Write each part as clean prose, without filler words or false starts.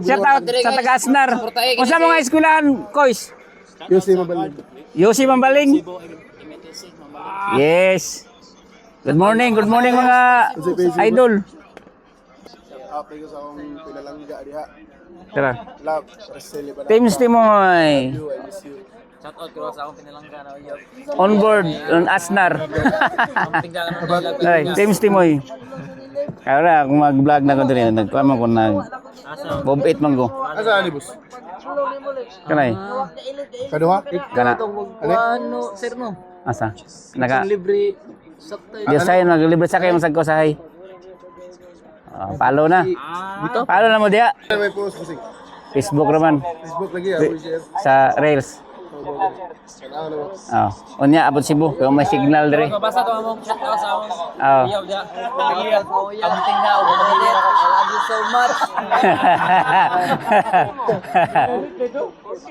Shout out sa taga-Asnar. Kung sa mga eskwelahan, Kois? Yossi Mabaling. Yossi Mambaling? Yes. Good morning mga idol. Apay ko sa akong pinalangga diha. Tara. Love, Marcelo ba? Teams Timoy. I miss you. Shout out ko sa akong pinalangga na iyo. On board on Asnar. Ay, Teams Timoy. Kaya kung mag-vlog na ko din, nagkuha ko nag Bob 8 man ko. Asa ani boss? Kanay. Kaduha? Kana. Ano, sir no? Asa? Naka Libre sakto. Diyo sa'yo, naglibre sa kayo masag ko sa hay. Follow na. Follow na mo diya. May post kasi. Facebook naman. Facebook lagi ako share. Sa Rails. Ano? Unya, abot Cebu. Kaya may signal dire. Basta to among shout out sa akong Oo. iyaw dia. Ang tingna o pamilya. I love you so much.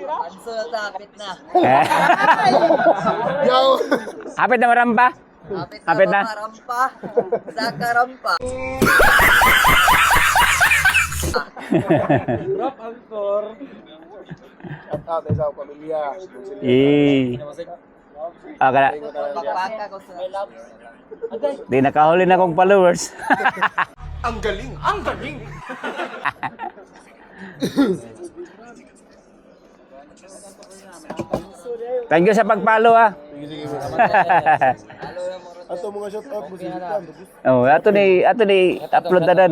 Anso tapit na. Yo. Hapit na marampa. Hapit na. Rampa. Sa karampa. Drop anchor. Shout out sa akong pamilya. Kana. Pagpaka ko sa Di nakahuli na kong followers. Ang galing. Ang galing. Thank you sa pag-follow ah. Ato mga shout out mo sa Oh, ato ni upload na dan.